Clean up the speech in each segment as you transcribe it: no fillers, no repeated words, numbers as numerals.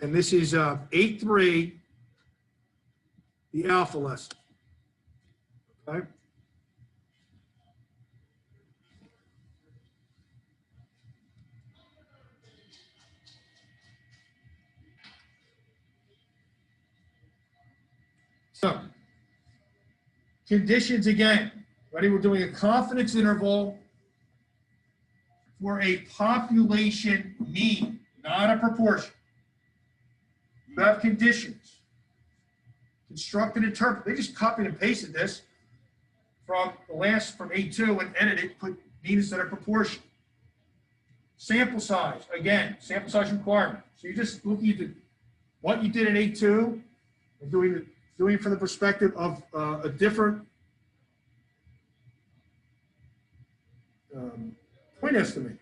And this is 8.3, the alpha lesson. Okay? So, conditions again. Ready? We're doing a confidence interval for a population mean, not a proportion. You have conditions. Construct and interpret. They just copied and pasted this from the last, from A2 and edited, put mean instead of proportion. Sample size, again, sample size requirement. So you're just looking at what you did in A2 and doing it from the perspective of a different point estimate.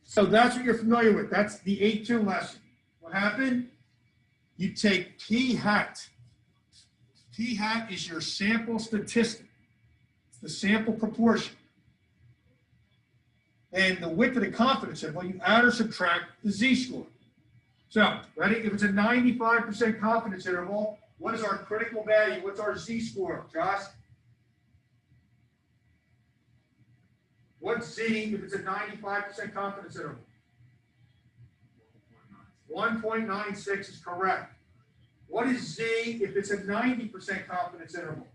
So that's what you're familiar with. That's the A2 lesson. What happened? You take P hat. P hat is your sample statistic. It's the sample proportion. And the width of the confidence interval, you add or subtract the z-score. So, ready? If it's a 95% confidence interval, what is our critical value? What's our z-score, Josh? What's z if it's a 95% confidence interval? 1.96 is correct. What is z if it's a 90% confidence interval?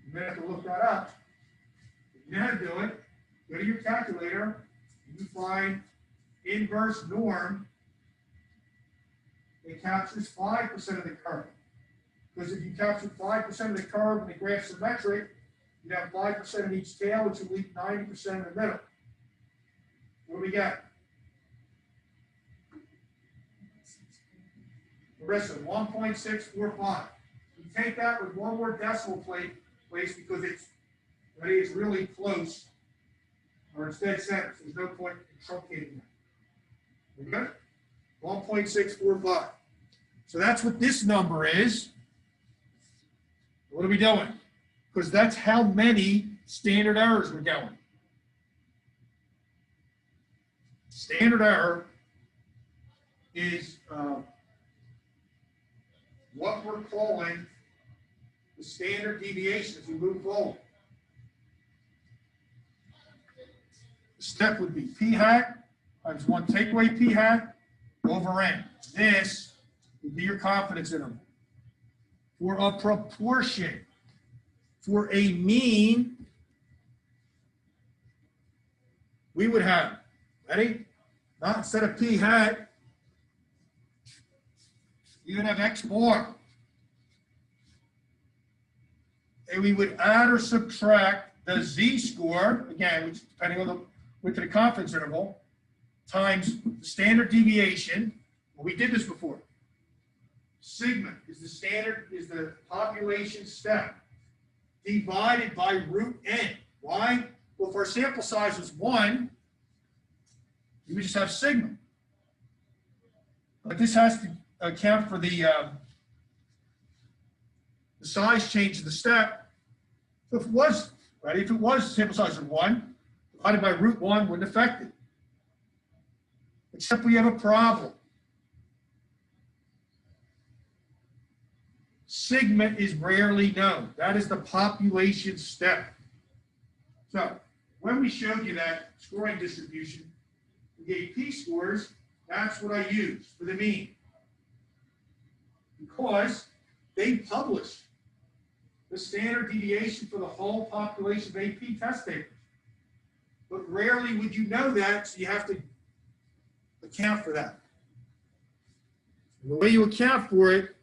You may have to look that up. If you know how to do it, go to your calculator, and you find inverse norm. It captures 5% of the curve. Because if you capture 5% of the curve and the graph's symmetric, you'd have 5% in each tail, which would leave 90% in the middle. What do we get? Marissa, 1.645. You take that with one more decimal place because it's really close, or it's dead center, so there's no point in truncating that. Okay? 1.645. So that's what this number is. What are we doing? Because that's how many standard errors we're going. Standard error is what we're calling the standard deviation as we move forward. The step would be P hat times 1 take away P hat over N. This would be your confidence interval. For a proportion, for a mean, we would have, ready? Not instead of P hat, you would have X bar. And we would add or subtract the z-score, again, which depending on the width of the confidence interval, times the standard deviation. Well, we did this before. Sigma is the standard, is the population step, divided by root n. Why? Well, if our sample size was 1, you would just have sigma. But this has to account for the size change of the step. So if it was, right, if it was sample size of 1, divided by root 1 wouldn't affect it. Except we have a problem. Sigma is rarely known. That is the population step. So when we showed you that scoring distribution, we gave p-scores, that's what I used for the mean. Because they publish the standard deviation for the whole population of AP test papers. But rarely would you know that, so you have to account for that. And the way you account for it,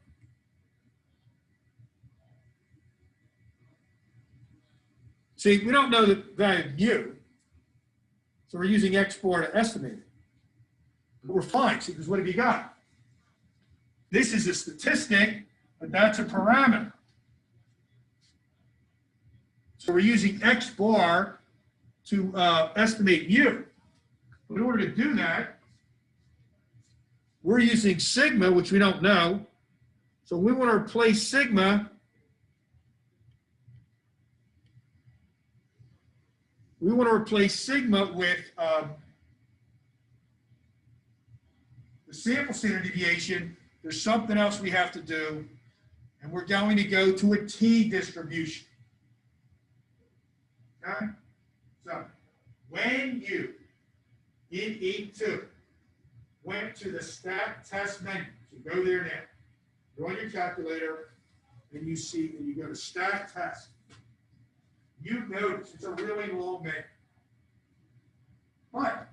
see, we don't know the value of mu, so we're using X bar to estimate it. But we're fine, see, because what have you got? This is a statistic, but that's a parameter. So we're using X bar to estimate mu. But in order to do that, we're using sigma, which we don't know, So we want to replace sigma. We want to replace sigma with the sample standard deviation. There's something else we have to do, and we're going to go to a t distribution. Okay? So when you, in E2, went to the stat test menu, so go there now, go on your calculator, and you see, and you go to stat test. You notice it's a really long menu. But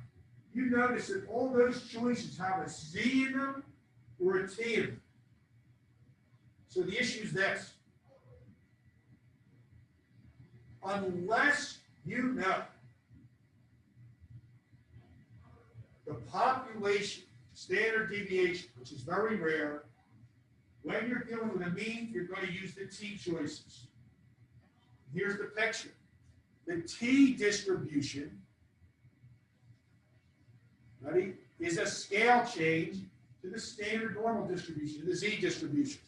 you notice that all those choices have a Z in them or a T in them. So the issue is this. Unless you know the population standard deviation, which is very rare, when you're dealing with a mean, you're going to use the T choices. Here's the picture. The T distribution, ready, is a scale change to the standard normal distribution, the Z distribution.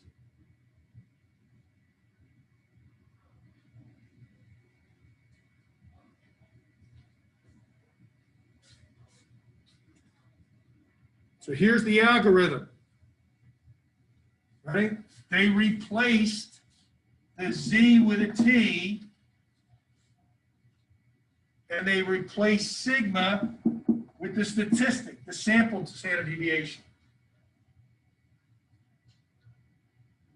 So here's the algorithm. Ready? They replaced the Z with a T, and they replaced sigma with the statistic, the sample standard deviation.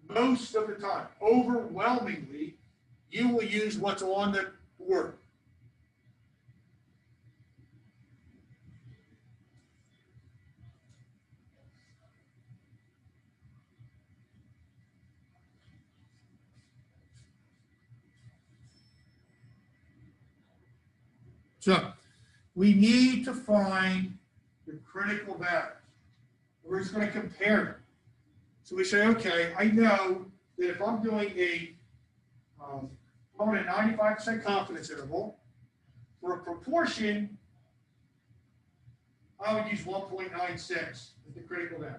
Most of the time, overwhelmingly, you will use what's on the board. So we need to find the critical values. We're just going to compare them. So we say, okay, I know that if I'm doing a 95% confidence interval, for a proportion, I would use 1.96 as the critical value.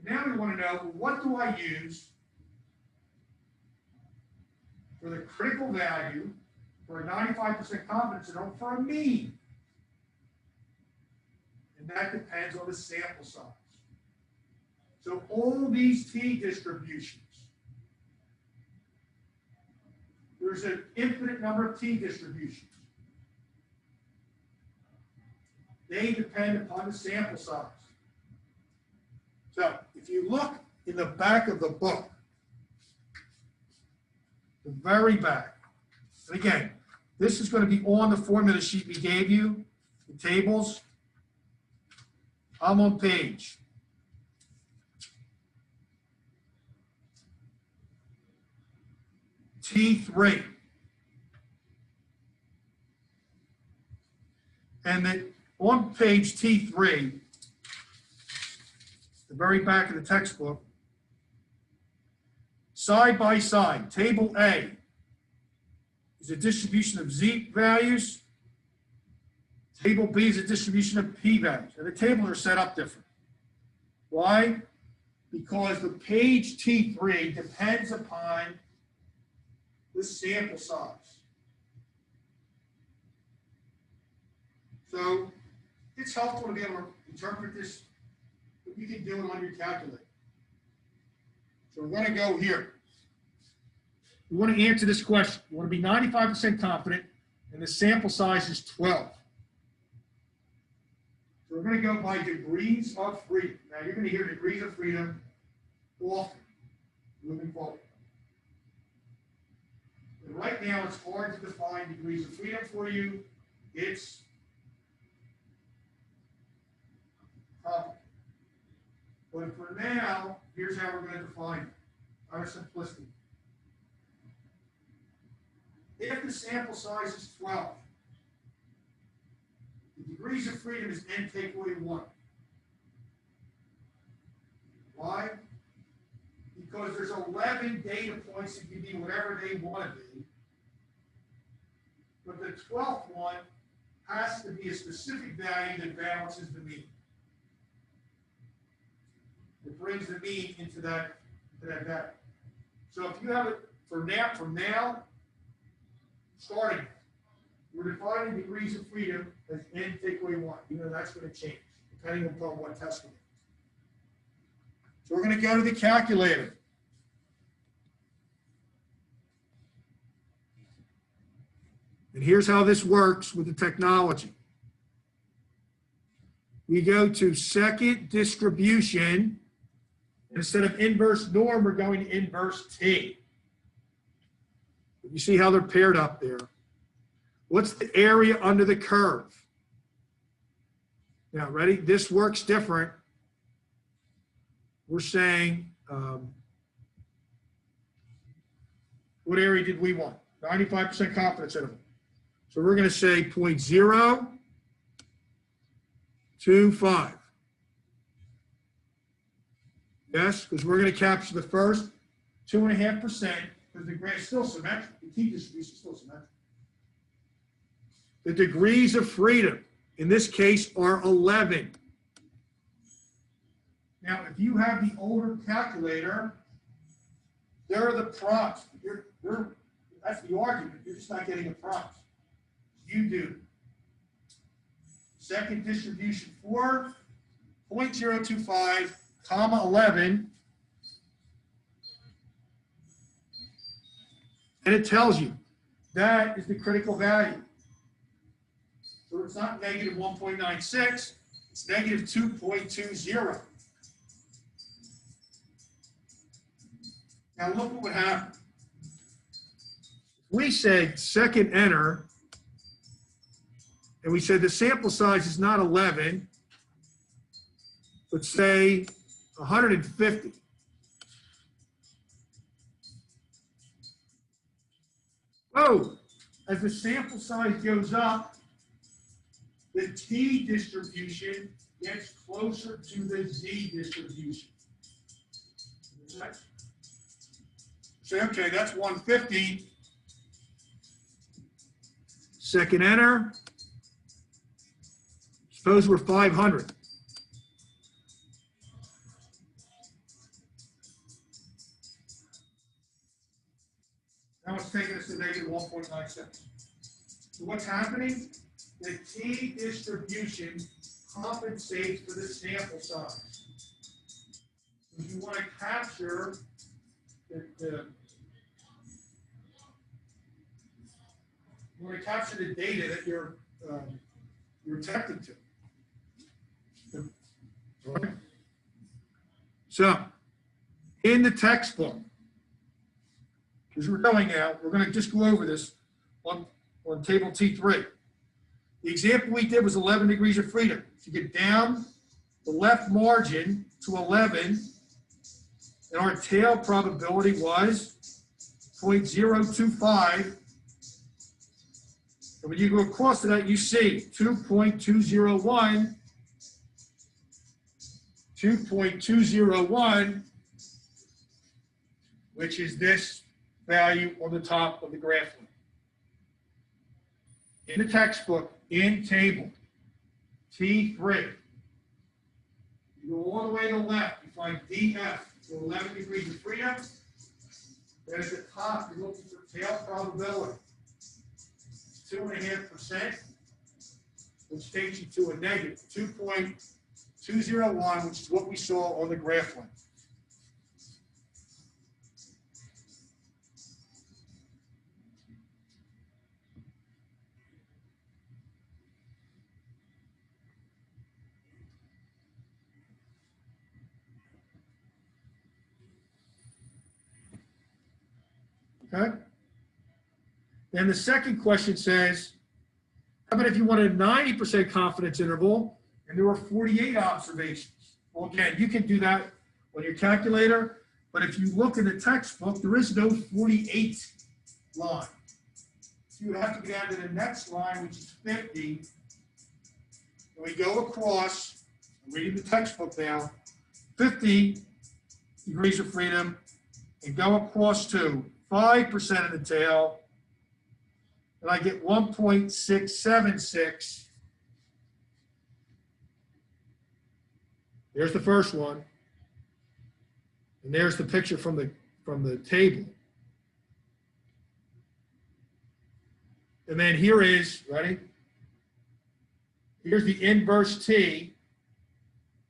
Now we want to know, what do I use for the critical value for a 95% confidence interval for a mean? And that depends on the sample size. So all these T distributions, there's an infinite number of T distributions. They depend upon the sample size. So if you look in the back of the book, the very back, and again, this is going to be on the formula sheet we gave you, the tables. I'm on page T3. And then on page T3, the very back of the textbook, side by side, table A is a distribution of Z values. Table B is a distribution of P values. And the tables are set up different. Why? Because the page T3 depends upon the sample size. So it's helpful to be able to interpret this, but you can do it on your calculator. So we're going to go here. We want to answer this question. We want to be 95% confident, and the sample size is 12. So we're going to go by degrees of freedom. Now you're going to hear degrees of freedom often moving forward. And right now it's hard to define degrees of freedom for you. It's but for now, here's how we're going to define it. Our simplicity. If the sample size is 12, the degrees of freedom is n take away 1. Why? Because there's 11 data points that can be whatever they want to be. But the 12th one has to be a specific value that balances the mean. The it brings the mean into that value. So if you have it from now, starting, we're defining degrees of freedom as n take away 1. You know that's going to change depending upon what test we do. So we're going to go to the calculator. And here's how this works with the technology. We go to second distribution. Instead of inverse norm, we're going to inverse t. You see how they're paired up there. What's the area under the curve? Now, ready? This works different. We're saying, what area did we want? 95% confidence interval. So we're going to say 0.025. Yes, because we're going to capture the first 2.5%, because the graph is still symmetric. The t-distribution is still symmetric. The degrees of freedom, in this case, are 11. Now, if you have the older calculator, there are the prompts. That's the argument. You're just not getting a prompt. You do. Second distribution for 0.025, comma 11. And it tells you that is the critical value. So it's not negative 1.96, it's negative 2.20. Now look what would happen. We said second enter, and we said the sample size is not 11, but say 150. Oh, as the sample size goes up, the t distribution gets closer to the z distribution. Say, okay, that's 150. Second enter. Suppose we're 500. Now it's taking us to negative 1.96. So what's happening? The t distribution compensates for the sample size. If you want to capture the data that you're attempting to. Right. So, in the textbook, as we're going now, we're going to just go over this on table T3. The example we did was 11 degrees of freedom. If you get down the left margin to 11, and our tail probability was 0.025. And when you go across to that, you see 2.201, 2.201, which is this value on the top of the graph line. In the textbook, in table T3, you go all the way to the left, you find DF, so 11 degrees of freedom. Then at the top, you're looking for tail probability. 2.5%, which takes you to a negative 2.201, which is what we saw on the graph line. Okay. Then the second question says, how about if you want a 90% confidence interval and there were 48 observations? Well, again, you can do that on your calculator, but if you look in the textbook, there is no 48 line. So you have to go down to the next line, which is 50. And we go across, I'm reading the textbook now, 50 degrees of freedom, and go across to 5% of the tail, and I get 1.676. There's the first one. And there's the picture from the table. And then here is, ready? Here's the inverse T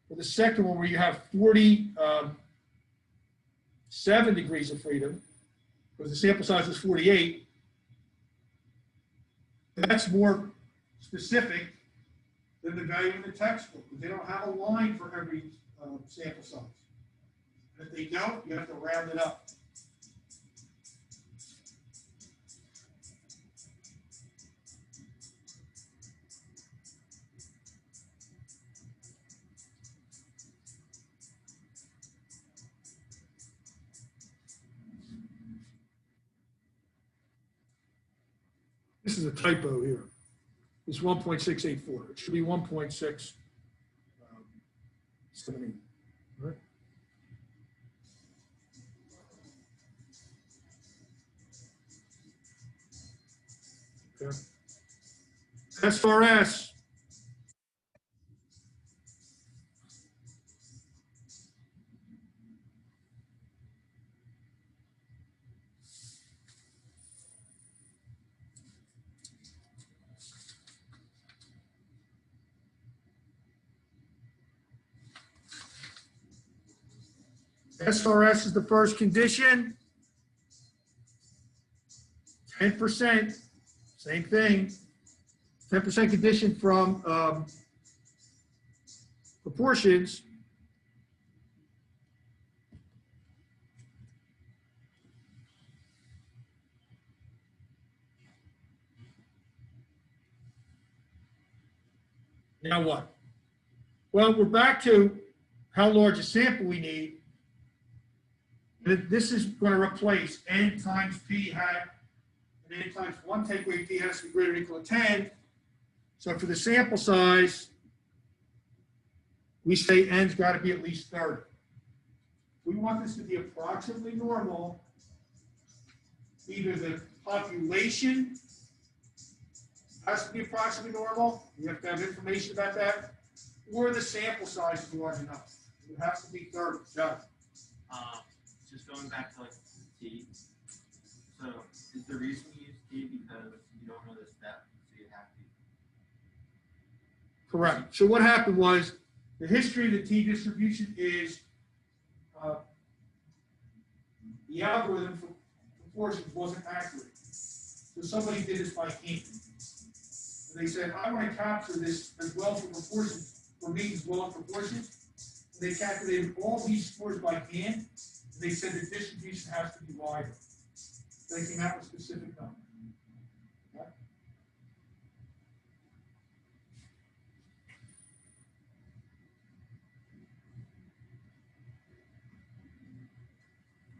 for the second one where you have 47 degrees of freedom, because the sample size is 48. And that's more specific than the value in the textbook, because they don't have a line for every sample size. And if they don't, you have to round it up. This is a typo here. It's 1.684. It should be 1.670. Right? Okay. SRS. SRS is the first condition. 10%, same thing. 10% condition from proportions. Now what? Well, we're back to how large a sample we need. This is going to replace n times p hat, and n times 1 take away p has to be greater or equal to 10. So for the sample size, we say n's got to be at least 30. We want this to be approximately normal. Either the population has to be approximately normal, you have to have information about that, or the sample size is large enough. It has to be 30. John. Just going back to like T. So is the reason you use T because you don't know the step, so you have to? Correct. So what happened was the history of the T distribution is the algorithm for proportions wasn't accurate. So somebody did this by hand. And they said, I want to capture this as well for proportions, for means as well as proportions. And they calculated all these scores by hand. They said the distribution has to be wider. They came out with specific numbers. Okay?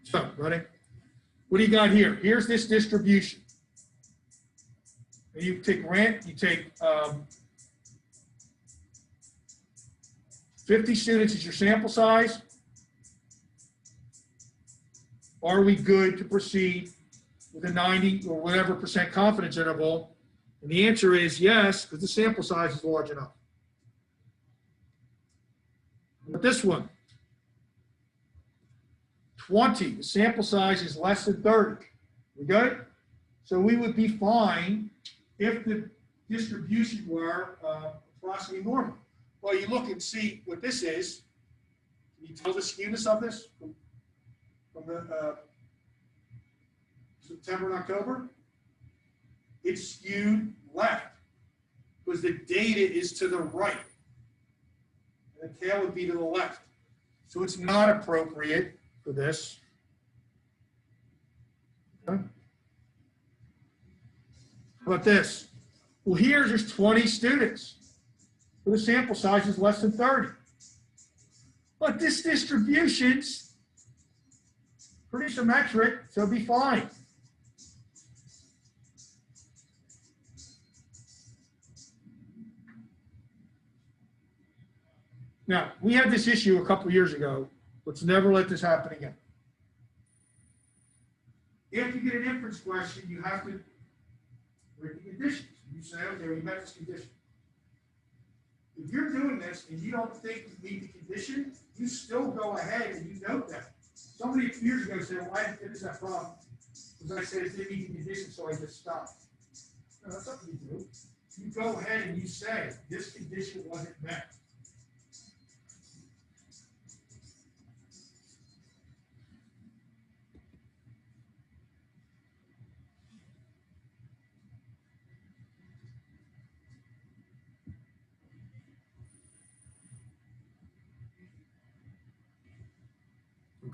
So, ready? What do you got here? Here's this distribution. And you take you take 50 students as your sample size. Are we good to proceed with a 90 or whatever % confidence interval? And the answer is yes, because the sample size is large enough. But this one, 20, the sample size is less than 30. We good? So we would be fine if the distribution were approximately normal. Well, you look and see what this is. Can you tell the skewness of this from the September and October? It's skewed left because the data is to the right. And the tail would be to the left. So it's not appropriate for this. Okay. How about this? Well, here there's 20 students. But the sample size is less than 30. But this distribution's pretty symmetric, so it'll be fine. Now, we had this issue a couple years ago. Let's never let this happen again. If you get an inference question, you have to write the conditions. You say, okay, we met this condition. If you're doing this and you don't think you meet the condition, you still go ahead and you note that. somebody a few years ago said, well, it is that problem. Because I said it didn't meet the condition, so I just stopped. No, that's not what you do. You go ahead and you say, this condition wasn't met.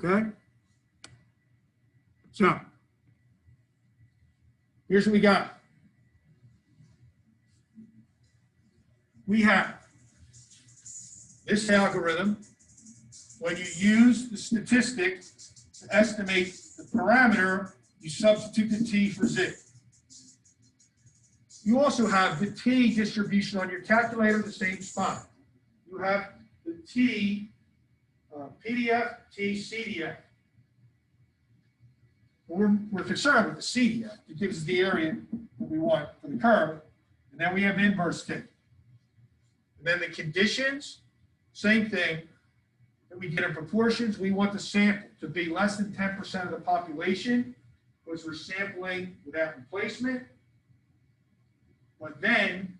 Okay? So, here's what we got. We have this algorithm. When you use the statistic to estimate the parameter, you substitute the t for z. You also have the t distribution on your calculator in the same spot. You have the t PDF, t CDF. We're concerned with the CDF. It gives us the area that we want for the curve. And then we have inverse t. And then the conditions, same thing that we get in proportions. We want the sample to be less than 10% of the population because we're sampling without replacement. But then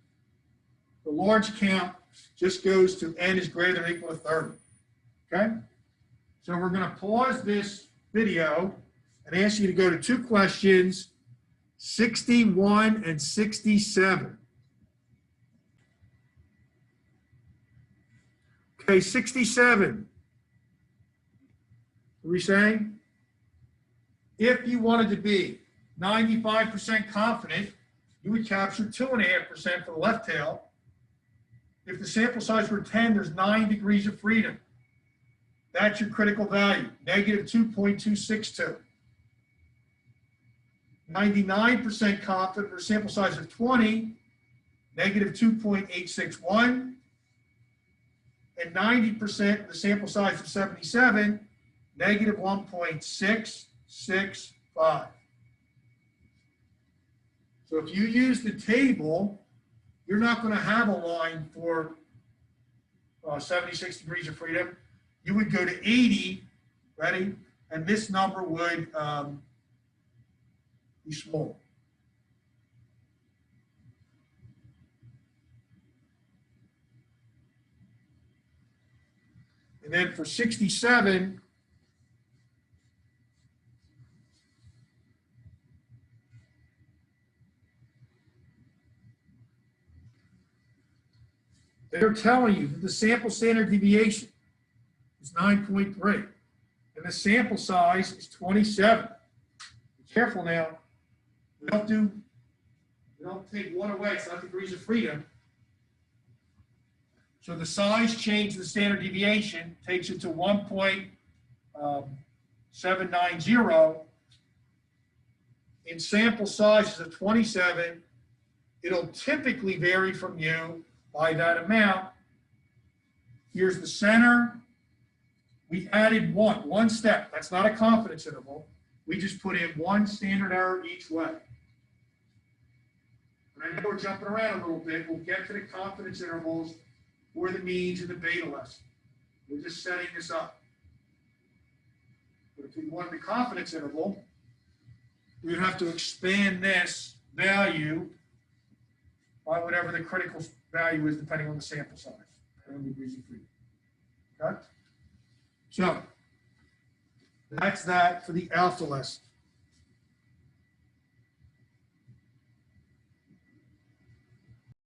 the large count just goes to n is greater than or equal to 30. Okay? So we're going to pause this video and ask you to go to two questions, 61 and 67. Okay, 67. What are we saying? If you wanted to be 95% confident, you would capture 2.5% for the left tail. If the sample size were 10, there's 9 degrees of freedom. That's your critical value, negative 2.262. 99% confident for a sample size of 20, negative 2.861. And 90% of the sample size of 77, negative 1.665. So if you use the table, you're not going to have a line for 76 degrees of freedom. You would go to 80, ready? And this number would be small. And then for 67, they're telling you that the sample standard deviation is 9.3 and the sample size is 27. Be careful now. We don't take one away. It's not degrees of freedom. So the size change of the standard deviation takes it to 1.790. In sample sizes of 27, it'll typically vary from you by that amount. Here's the center. We added one step. That's not a confidence interval. We just put in one standard error each way. And I know we're jumping around a little bit. We'll get to the confidence intervals or the means in the beta lesson. We're just setting this up. But if we want the confidence interval, we'd have to expand this value by whatever the critical value is, depending on the sample size and degrees of freedom. Okay? So that's that for the alpha lesson.